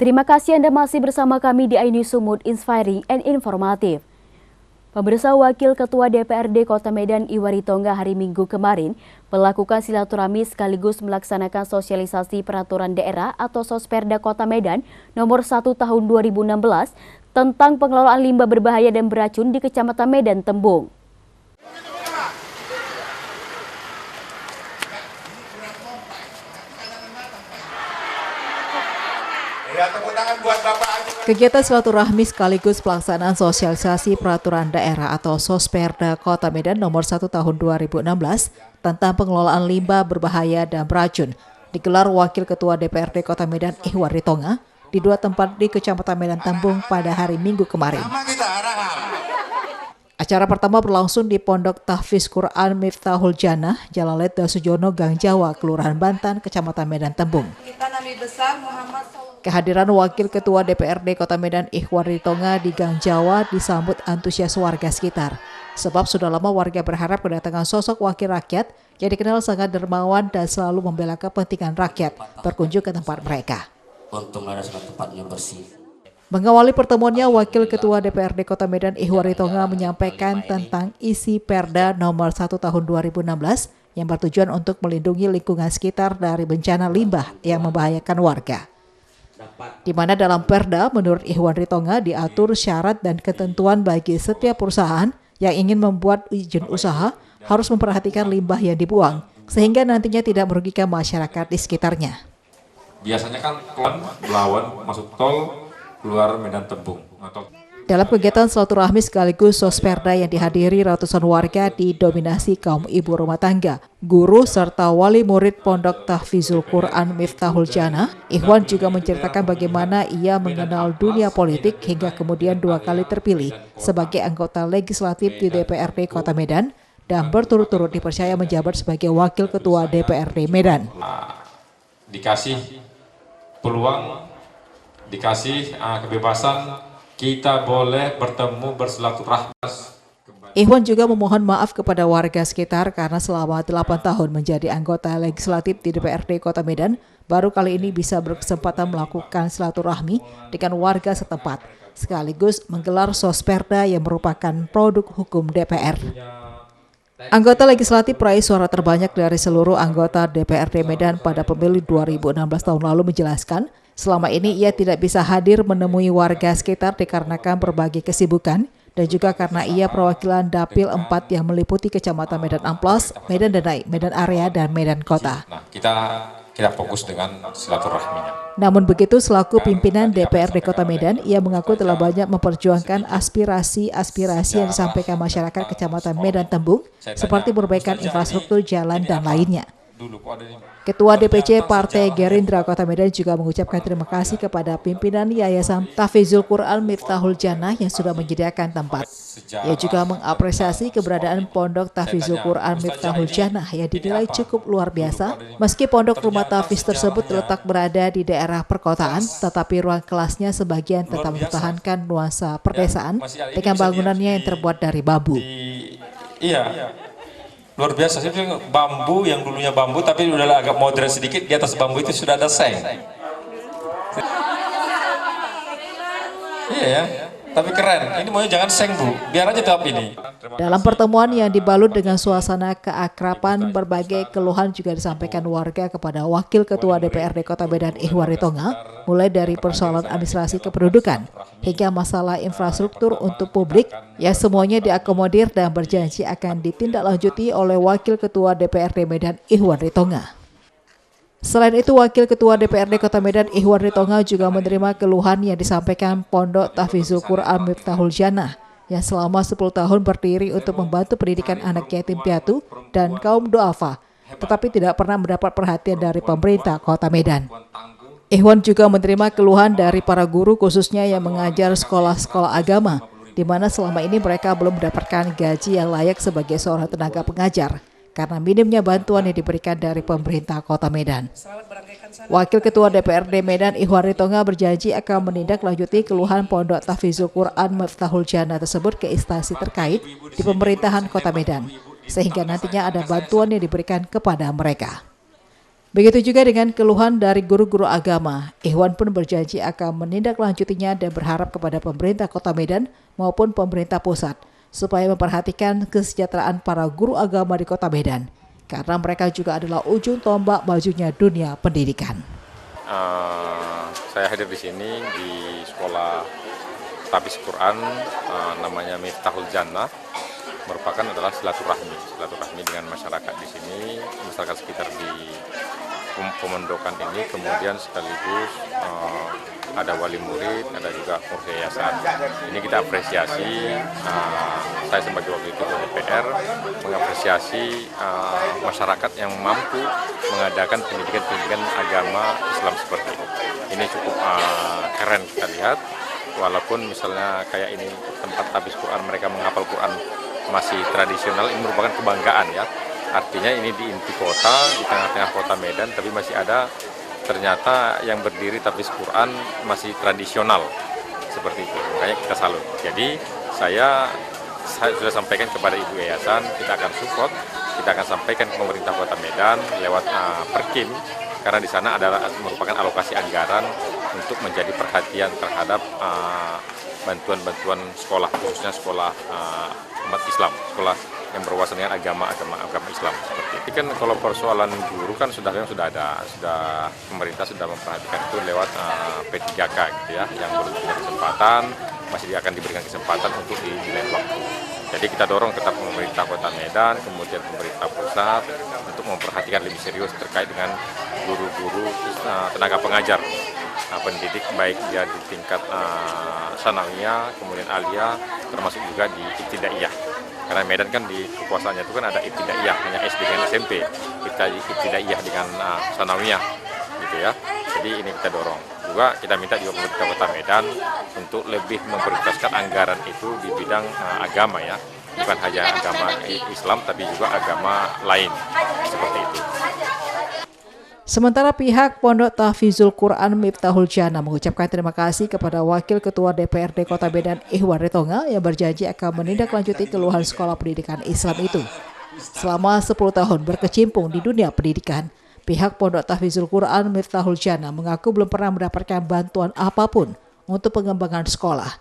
Terima kasih Anda masih bersama kami di iNews Sumut, inspiring and informatif. Pemirsa, Wakil Ketua DPRD Kota Medan Ihwari Tongga hari Minggu kemarin melakukan silaturahmi sekaligus melaksanakan sosialisasi peraturan daerah atau Sosperda Kota Medan nomor 1 tahun 2016 tentang pengelolaan limbah berbahaya dan beracun di Kecamatan Medan Tembung. Kegiatan silaturahmi sekaligus pelaksanaan sosialisasi peraturan daerah atau Sosperda Kota Medan nomor 1 tahun 2016 tentang pengelolaan limbah berbahaya dan beracun digelar Wakil Ketua DPRD Kota Medan Ihwari Tongga di dua tempat di Kecamatan Medan Tembung pada hari Minggu kemarin. Acara pertama berlangsung di Pondok Tahfiz Quran Miftahul Jannah, Jalan Letda Sujono, Gang Jawa, Kelurahan Bantan, Kecamatan Medan Tembung. Kehadiran Wakil Ketua DPRD Kota Medan Ihwari Tongga di Gang Jawa disambut antusias warga sekitar. Sebab sudah lama warga berharap kedatangan sosok wakil rakyat yang dikenal sangat dermawan dan selalu membela kepentingan rakyat berkunjung ke tempat mereka. Untung ada tempatnya bersih. Mengawali pertemuannya, Wakil Ketua DPRD Kota Medan Ihwari Tongga menyampaikan tentang isi Perda nomor 1 tahun 2016 yang bertujuan untuk melindungi lingkungan sekitar dari bencana limbah yang membahayakan warga. Di mana dalam Perda menurut Ihwari Tongga diatur syarat dan ketentuan bagi setiap perusahaan yang ingin membuat izin usaha harus memperhatikan limbah yang dibuang sehingga nantinya tidak merugikan masyarakat di sekitarnya. Biasanya kan lawan masuk tol keluar Medan Tembung. Dalam kegiatan silaturahmi sekaligus Sosperda yang dihadiri ratusan warga didominasi kaum ibu rumah tangga, guru serta wali murid Pondok Tahfizul Quran Miftahul Jannah, Ihwan juga menceritakan bagaimana ia mengenal dunia politik hingga kemudian 2 kali terpilih sebagai anggota legislatif di DPRD Kota Medan dan berturut-turut dipercaya menjabat sebagai Wakil Ketua DPRD Medan. Dikasih peluang, dikasih kebebasan, kita boleh bertemu bersilaturahmi. Ihwan juga memohon maaf kepada warga sekitar karena selama 8 tahun menjadi anggota legislatif di DPRD Kota Medan, baru kali ini bisa berkesempatan melakukan silaturahmi dengan warga setempat, sekaligus menggelar Sosperda yang merupakan produk hukum DPR. Anggota legislatif peraih suara terbanyak dari seluruh anggota DPRD Medan pada pemilu 2016 tahun lalu menjelaskan, selama ini ia tidak bisa hadir menemui warga sekitar dikarenakan berbagai kesibukan dan juga karena ia perwakilan Dapil 4 yang meliputi Kecamatan Medan Amplas, Medan Denai, Medan Area, dan Medan Kota. Nah, kita fokus dengan silaturahminya. Namun begitu, selaku pimpinan DPRD Kota Medan, ia mengaku telah banyak memperjuangkan aspirasi-aspirasi yang disampaikan masyarakat Kecamatan Medan Tembung, seperti perbaikan infrastruktur jalan dan lainnya. Ketua DPC Partai Gerindra Kota Medan juga mengucapkan terima kasih kepada pimpinan Yayasan Tahfizul Quran Miftahul Jannah yang sudah menyediakan tempat. Ia juga mengapresiasi keberadaan Pondok Tahfizul Quran Miftahul Jannah yang dinilai cukup luar biasa, meski pondok rumah tahfiz tersebut terletak berada di daerah perkotaan, tetapi ruang kelasnya sebagian tetap mempertahankan nuansa perdesaan dengan bangunannya yang terbuat dari bambu. Iya. Luar biasa sih, bambu yang dulunya bambu tapi udah agak modern sedikit, di atas bambu itu sudah ada seng. Iya ya, tapi keren. Ini maunya jangan seng Bu, biar aja tetap ini. Dalam pertemuan yang dibalut dengan suasana keakraban, berbagai keluhan juga disampaikan warga kepada Wakil Ketua DPRD Kota Medan Ihwari Tongga, mulai dari persoalan administrasi kependudukan hingga masalah infrastruktur untuk publik yang semuanya diakomodir dan berjanji akan ditindaklanjuti oleh Wakil Ketua DPRD Medan Ihwari Tongga. Selain itu, Wakil Ketua DPRD Kota Medan Ihwari Tongga juga menerima keluhan yang disampaikan Pondok Tahfizul Quran Miftahul Jannah yang selama 10 tahun berdiri untuk membantu pendidikan anak yatim piatu dan kaum duafa, tetapi tidak pernah mendapat perhatian dari pemerintah Kota Medan. Ihwan juga menerima keluhan dari para guru khususnya yang mengajar sekolah-sekolah agama, di mana selama ini mereka belum mendapatkan gaji yang layak sebagai seorang tenaga pengajar, karena minimnya bantuan yang diberikan dari pemerintah Kota Medan. Wakil Ketua DPRD Medan Ihwari Tongga berjanji akan menindaklanjuti keluhan Pondok Tahfizul Quran Miftahul Jannah tersebut ke instansi terkait di pemerintahan Kota Medan, sehingga nantinya ada bantuan yang diberikan kepada mereka. Begitu juga dengan keluhan dari guru-guru agama. Ikhwan pun berjanji akan menindaklanjutinya dan berharap kepada pemerintah Kota Medan maupun pemerintah pusat supaya memperhatikan kesejahteraan para guru agama di Kota Medan, karena mereka juga adalah ujung tombak majunya dunia pendidikan. Saya hadir di sini di sekolah Tahfiz Quran, namanya Miftahul Jannah, merupakan adalah silaturahmi dengan masyarakat di sini, masyarakat sekitar di pemondokan ini, kemudian sekaligus ada wali murid, ada juga pengurus yayasan. Ini kita apresiasi, saya sebagai wakil ketua DPR mengapresiasi masyarakat yang mampu mengadakan pendidikan agama Islam seperti ini. Ini cukup keren kita lihat, walaupun misalnya kayak ini tempat tahfiz Quran, mereka menghafal Quran masih tradisional, ini merupakan kebanggaan ya. Artinya ini di inti kota, di tengah-tengah kota Medan, tapi masih ada ternyata yang berdiri tahfiz Quran masih tradisional seperti itu. Makanya kita salut. Jadi saya sudah sampaikan kepada Ibu Yayasan, kita akan support, kita akan sampaikan ke pemerintah Kota Medan lewat Perkim, karena di sana merupakan alokasi anggaran untuk menjadi perhatian terhadap bantuan-bantuan sekolah, khususnya sekolah umat Islam, sekolah yang berwawasan dengan agama Islam seperti itu. Kan kalau persoalan guru kan sudah pemerintah sudah memperhatikan itu lewat P3K gitu ya, yang belum punya kesempatan masih akan diberikan kesempatan untuk di lain waktu. Jadi kita dorong tetap pemerintah Kota Medan, kemudian pemerintah pusat untuk memperhatikan lebih serius terkait dengan guru-guru tenaga pengajar pendidik, baik dia di tingkat sanawiyah, kemudian aliyah, termasuk juga di ibtidaiyah. Karena Medan kan di kekuasaannya itu kan ada ibtidaiyah, hanya SD dengan SMP, ibtidaiyah dengan sanawiyah, gitu ya. Jadi ini kita dorong. Juga kita minta juga pemerintah Kota Medan untuk lebih memprioritaskan anggaran itu di bidang agama ya, bukan hanya agama Islam tapi juga agama lain seperti itu. Sementara pihak Pondok Tahfizul Quran Miftahul Jannah mengucapkan terima kasih kepada Wakil Ketua DPRD Kota Medan Ihwari Tonga yang berjanji akan menindaklanjuti keluhan sekolah pendidikan Islam itu. Selama 10 tahun berkecimpung di dunia pendidikan, pihak Pondok Tahfizul Quran Miftahul Jannah mengaku belum pernah mendapatkan bantuan apapun untuk pengembangan sekolah.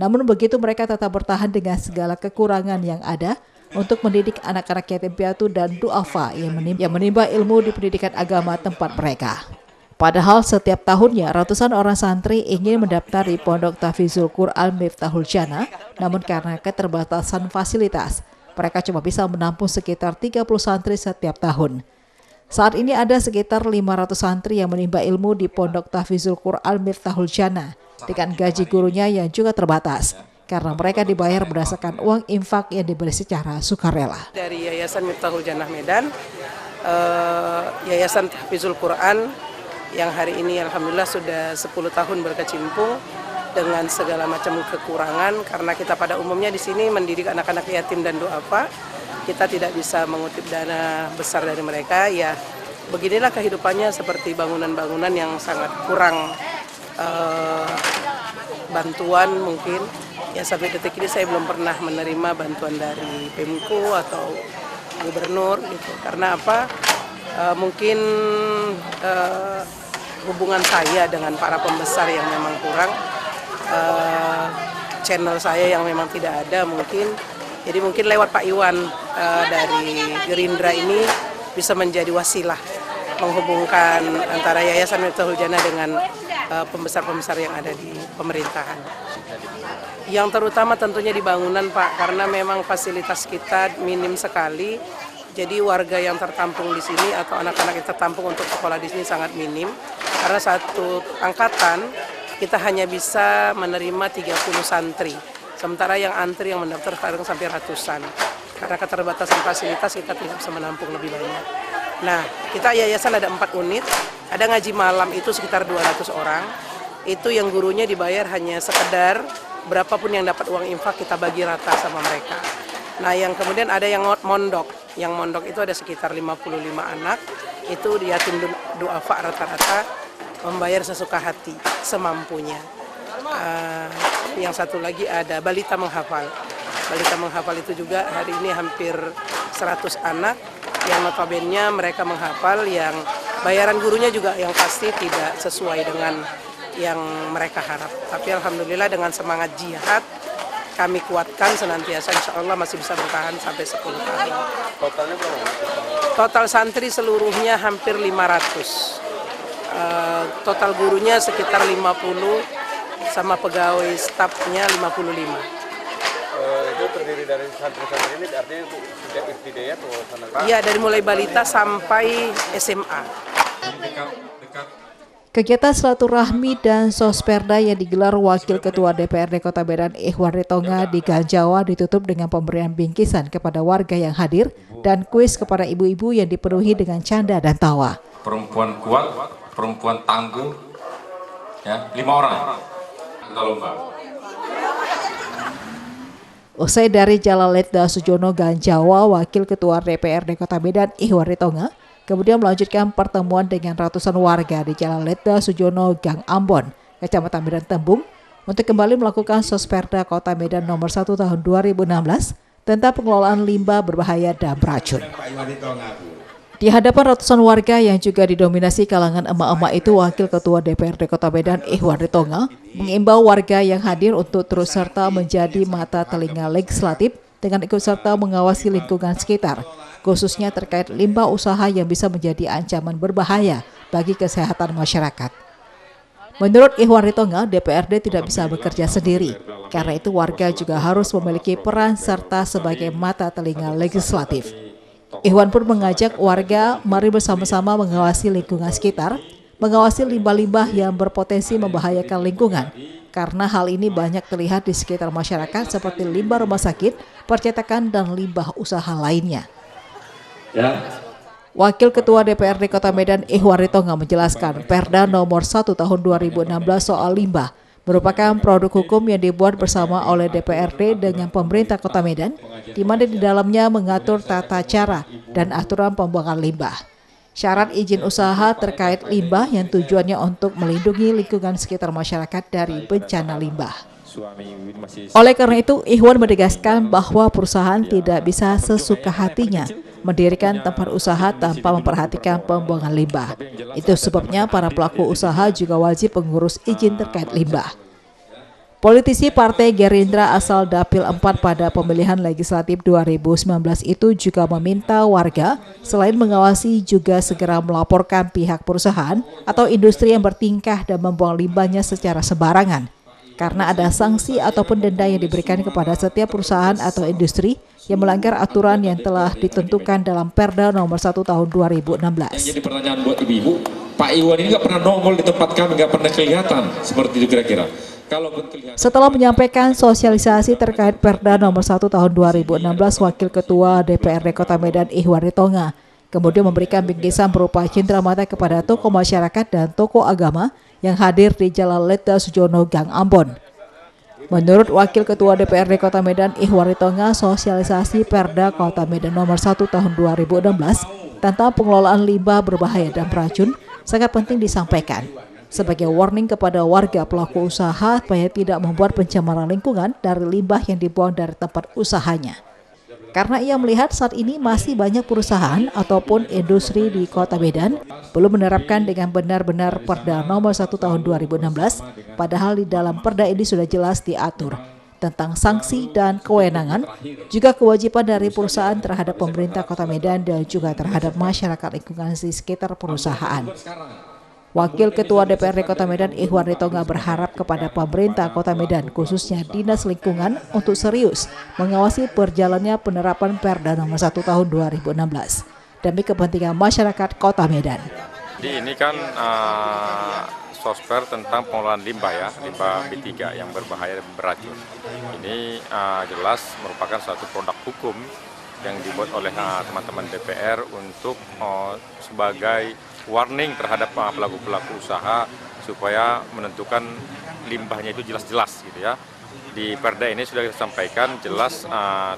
Namun begitu mereka tetap bertahan dengan segala kekurangan yang ada untuk mendidik anak-anak yatim piatu dan duafa yang menimba ilmu di pendidikan agama tempat mereka. Padahal setiap tahunnya ratusan orang santri ingin mendaftar di Pondok Tahfizul Quran Miftahul Jannah, namun karena keterbatasan fasilitas, mereka cuma bisa menampung sekitar 30 santri setiap tahun. Saat ini ada sekitar 500 santri yang menimba ilmu di Pondok Tahfizul Quran Miftahul Jannah dengan gaji gurunya yang juga terbatas, karena mereka dibayar berdasarkan uang infak yang diberi secara sukarela. Dari Yayasan Miftahul Jannah Medan, Yayasan Tahfizul Quran yang hari ini alhamdulillah sudah 10 tahun berkecimpung dengan segala macam kekurangan, karena kita pada umumnya di sini mendidik anak-anak yatim dan duafa, kita tidak bisa mengutip dana besar dari mereka. Ya beginilah kehidupannya, seperti bangunan-bangunan yang sangat kurang bantuan mungkin. Ya sampai detik ini saya belum pernah menerima bantuan dari Pemko atau gubernur gitu. Karena apa? Mungkin hubungan saya dengan para pembesar yang memang kurang, channel saya yang memang tidak ada mungkin. Jadi mungkin lewat Pak Iwan dari Gerindra ini bisa menjadi wasilah menghubungkan antara Yayasan Miftahul Jannah dengan pembesar-pembesar yang ada di pemerintahan. Yang terutama tentunya di bangunan Pak, karena memang fasilitas kita minim sekali. Jadi warga yang tertampung di sini atau anak-anak yang tertampung untuk sekolah di sini sangat minim. Karena satu angkatan kita hanya bisa menerima 30 santri. Sementara yang antri yang mendaftar sekarang sampai ratusan. Karena keterbatasan fasilitas kita tidak bisa menampung lebih banyak. Nah, kita yayasan ada 4 unit, ada ngaji malam itu sekitar 200 orang. Itu yang gurunya dibayar hanya sekedar berapapun yang dapat uang infak kita bagi rata sama mereka. Nah, yang kemudian ada yang mondok. Yang mondok itu ada sekitar 55 anak. Itu yatim duafa rata-rata membayar sesuka hati, semampunya. Yang satu lagi ada balita menghafal. Balita menghafal itu juga hari ini hampir 100 anak yang notabene mereka menghafal yang Bayaran gurunya juga yang pasti tidak sesuai dengan yang mereka harap. Tapi alhamdulillah dengan semangat jihad kami kuatkan senantiasa, insya Allah masih bisa bertahan sampai 10 tahun. Totalnya berapa? Total santri seluruhnya hampir 500. Total gurunya sekitar 50 sama pegawai stafnya 55. Itu terdiri dari santri-santri ini artinya sejak ibtidaiyah atau sanawiyah? Iya, dari mulai balita sampai SMA. Kegiatan silaturahmi dan sosperda yang digelar Wakil Ketua DPRD Kota Medan Ihwan Ritonga di Ganjawa ditutup dengan pemberian bingkisan kepada warga yang hadir dan kuis kepada ibu-ibu yang dipenuhi dengan canda dan tawa. Perempuan kuat, perempuan tangguh, ya 5 orang. Kita lomba. Usai dari Jalan Letda Sujono Ganjawa, Wakil Ketua DPRD Kota Medan Ihwan Ritonga kemudian melanjutkan pertemuan dengan ratusan warga di Jalan Letda Sujono Gang Ambon, Kecamatan Medan Tembung, untuk kembali melakukan Sosperda Kota Medan nomor 1 tahun 2016 tentang pengelolaan limbah berbahaya dan beracun. Di hadapan ratusan warga yang juga didominasi kalangan emak-emak itu, Wakil Ketua DPRD Kota Medan Ihwan Ritonga mengimbau warga yang hadir untuk terus serta menjadi mata telinga legislatif dengan ikut serta mengawasi lingkungan sekitar, khususnya terkait limbah usaha yang bisa menjadi ancaman berbahaya bagi kesehatan masyarakat. Menurut Ihwan Ritonga, DPRD tidak bisa bekerja sendiri, karena itu warga juga harus memiliki peran serta sebagai mata telinga legislatif. Ihwan pun mengajak warga mari bersama-sama mengawasi lingkungan sekitar, mengawasi limbah-limbah yang berpotensi membahayakan lingkungan, karena hal ini banyak terlihat di sekitar masyarakat seperti limbah rumah sakit, percetakan, dan limbah usaha lainnya. Wakil Ketua DPRD Kota Medan Ihwan Ritonga menjelaskan Perda nomor 1 tahun 2016 soal limbah merupakan produk hukum yang dibuat bersama oleh DPRD dengan pemerintah Kota Medan, di mana di dalamnya mengatur tata cara dan aturan pembuangan limbah. Syarat izin usaha terkait limbah yang tujuannya untuk melindungi lingkungan sekitar masyarakat dari bencana limbah. Oleh karena itu, Ihwan menegaskan bahwa perusahaan tidak bisa sesuka hatinya mendirikan tempat usaha tanpa memperhatikan pembuangan limbah. Itu sebabnya para pelaku usaha juga wajib mengurus izin terkait limbah. Politisi Partai Gerindra asal Dapil 4 pada pemilihan legislatif 2019 itu juga meminta warga selain mengawasi juga segera melaporkan pihak perusahaan atau industri yang bertingkah dan membuang limbahnya secara sembarangan. Karena ada sanksi ataupun denda yang diberikan kepada setiap perusahaan atau industri yang melanggar aturan yang telah ditentukan dalam Perda nomor 1 tahun 2016. Jadi pertanyaan buat ibu-ibu, Pak Iwan ini nggak pernah nongol di tempat kami, nggak pernah kelihatan seperti itu kira-kira. Setelah menyampaikan sosialisasi terkait Perda nomor 1 tahun 2016, Wakil Ketua DPRD Kota Medan Ihwan Ritonga kemudian memberikan bingkisan berupa cendramata kepada tokoh masyarakat dan tokoh agama yang hadir di Jalan Letda Sujono Gang Ambon. Menurut Wakil Ketua DPRD Kota Medan Ihwan Ritonga, sosialisasi Perda Kota Medan nomor 1 tahun 2016 tentang pengelolaan limbah berbahaya dan beracun sangat penting disampaikan sebagai warning kepada warga pelaku usaha supaya tidak membuat pencemaran lingkungan dari limbah yang dibuang dari tempat usahanya. Karena ia melihat saat ini masih banyak perusahaan ataupun industri di Kota Medan belum menerapkan dengan benar-benar Perda nomor 1 tahun 2016, padahal di dalam Perda ini sudah jelas diatur tentang sanksi dan kewenangan, juga kewajiban dari perusahaan terhadap pemerintah Kota Medan dan juga terhadap masyarakat lingkungan di sekitar perusahaan. Wakil Ketua DPRD Kota Medan Ihwan Ritonga berharap kepada pemerintah Kota Medan, khususnya Dinas Lingkungan, untuk serius mengawasi perjalannya penerapan Perda nomor 1 tahun 2016 demi kepentingan masyarakat Kota Medan. Jadi ini kan sosper tentang pengelolaan limbah ya, limbah B3 yang berbahaya dan beracun. Ini jelas merupakan suatu produk hukum yang dibuat oleh teman-teman DPR untuk sebagai warning terhadap pelaku-pelaku usaha supaya menentukan limbahnya itu jelas-jelas gitu ya. Di Perda ini sudah disampaikan jelas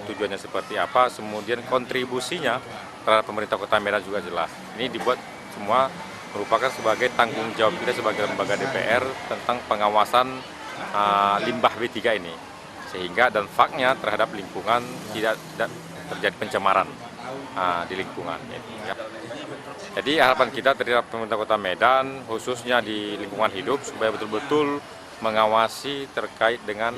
tujuannya seperti apa, kemudian kontribusinya terhadap pemerintah Kota Medan juga jelas. Ini dibuat semua merupakan sebagai tanggung jawab kita sebagai lembaga DPR tentang pengawasan limbah B3 ini, sehingga dampaknya terhadap lingkungan tidak terjadi pencemaran. di lingkungan. Ya. Jadi harapan kita terhadap pemerintah Kota Medan, khususnya di lingkungan hidup, supaya betul-betul mengawasi terkait dengan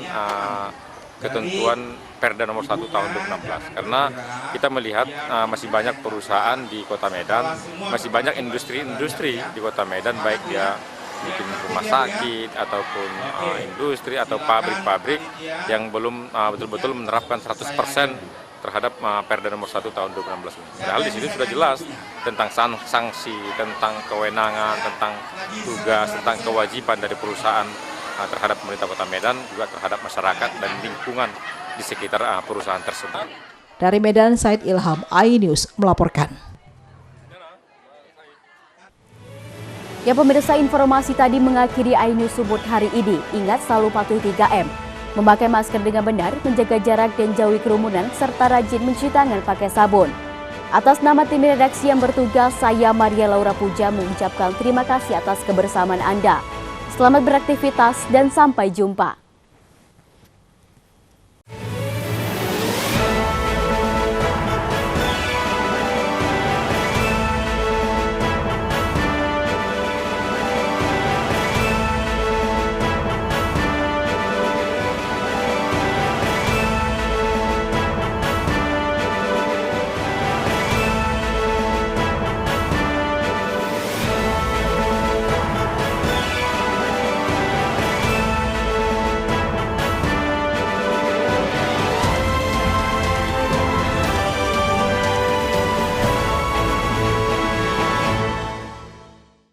ketentuan Perda nomor 1 tahun 2016. Karena kita melihat masih banyak perusahaan di Kota Medan, masih banyak industri-industri di Kota Medan, baik dia bikin rumah sakit ataupun industri atau pabrik-pabrik yang belum betul-betul menerapkan 100% terhadap Perda nomor 1 tahun 2016 ini. Padahal di sini sudah jelas tentang sanksi, tentang kewenangan, tentang tugas, tentang kewajiban dari perusahaan terhadap pemerintah Kota Medan, juga terhadap masyarakat dan lingkungan di sekitar perusahaan tersebut. Dari Medan, Said Ilham, iNews melaporkan. Ya pemirsa, informasi tadi mengakhiri iNews Sumut hari ini. Ingat selalu patuhi 3M. Memakai masker dengan benar, menjaga jarak dan jauhi kerumunan, serta rajin mencuci tangan pakai sabun. Atas nama tim redaksi yang bertugas, saya Maria Laura Puja mengucapkan terima kasih atas kebersamaan Anda. Selamat beraktivitas dan sampai jumpa.